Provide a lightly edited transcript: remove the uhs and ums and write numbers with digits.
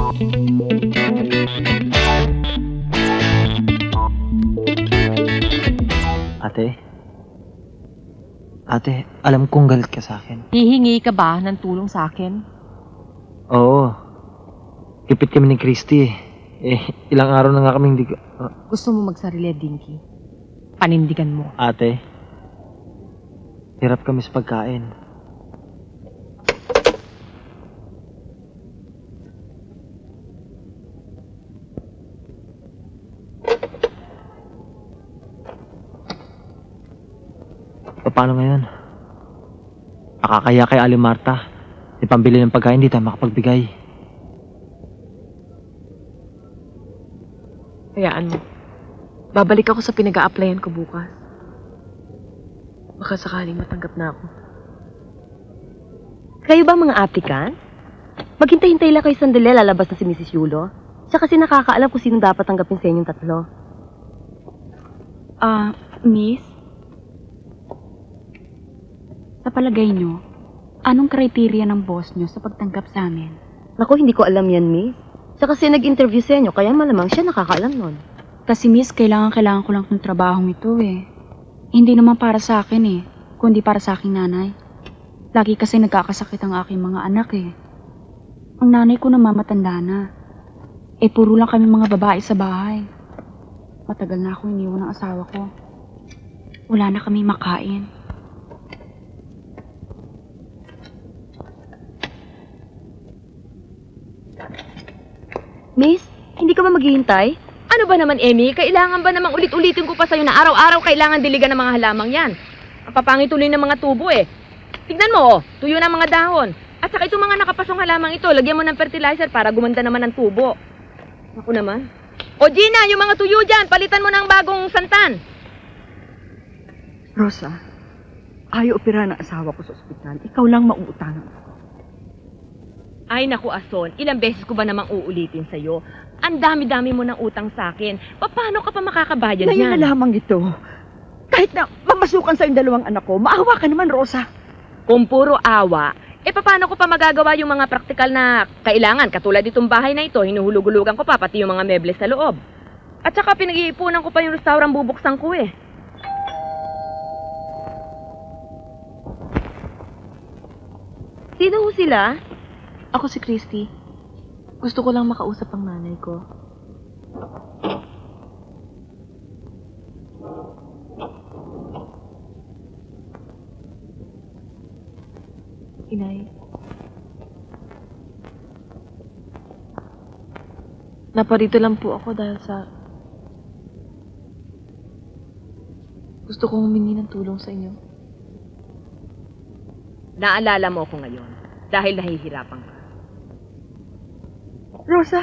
Ate? Ate, alam kong galit ka sa akin. Hihingi ka ba ng tulong sa akin? Oo. Kipit kami ni Christy. Ilang araw na nga kami hindi ka... Gusto mo magsarili, Dinky? Panindigan mo. Ate, hirap kami sa pagkain. Paano ngayon? Nakakaya kay Ali Marta. Ipambili ng pagkain, di tayo makapagbigay. Hayaan mo. Babalik ako sa pinag-a-applyan ko bukas. Baka sakaling matanggap na ako. Kayo ba mga applicant? Maghintay-hintay lang kayo sandali, lalabas na si Mrs. Yulo. Siya kasi nakakaalam kung sino dapat tanggapin sa inyong tatlo. Miss? Sa palagay nyo, anong kriteria ng boss nyo sa pagtanggap sa amin? Naku, hindi ko alam yan, miss. Siya kasi nag-interview sa inyo, kaya malamang siya nakakaalam nun. Kasi miss, kailangan ko lang ng trabahong ito eh. Hindi naman para sa akin eh, kundi para sa aking nanay. Lagi kasi nagkakasakit ang aking mga anak eh. Ang nanay ko naman matanda na. Puro lang kami mga babae sa bahay. Matagal na ako iniwan ng asawa ko. Wala na kami makain. Miss, hindi ka ba maghihintay? Ano ba naman, Emmy? Kailangan ba namang ulit-ulitin ko pa sa'yo na araw-araw kailangan diligan ng mga halamang yan? Ang papangit tuloy ng mga tubo eh. Tignan mo, tuyo na mga dahon. At saka itong mga nakapasong halamang ito, lagyan mo ng fertilizer para gumanda naman ang tubo. Ako naman. O Gina, yung mga tuyo dyan, palitan mo ng bagong santan. Rosa, ayaw opera ng asawa ko sa ospital. Ikaw lang mauutangan. Ay naku, Ason, ilang beses ko ba namang uulitin sa'yo? Ang dami-dami mo ng utang sa akin. Paano ka pa makakabayad Ngayon yan? na lamang ito. Kahit na mamasukan sa yung dalawang anak ko, maawa ka naman, Rosa. Kung puro awa, paano ko pa magagawa yung mga praktikal na kailangan? Katulad itong bahay na ito, hinuhulug-hulugan ko pa, pati yung mga mebles sa loob. At saka pinag-iipunan ko pa yung restaurant bubuksan ko eh. Sino ho sila? Ako si Christy. Gusto ko lang makausap ang nanay ko. Inay. Naparito lang po ako dahil sa... Gusto kong humingi ng tulong sa inyo. Naalala mo ako ngayon dahil nahihirapan ka. Rosa,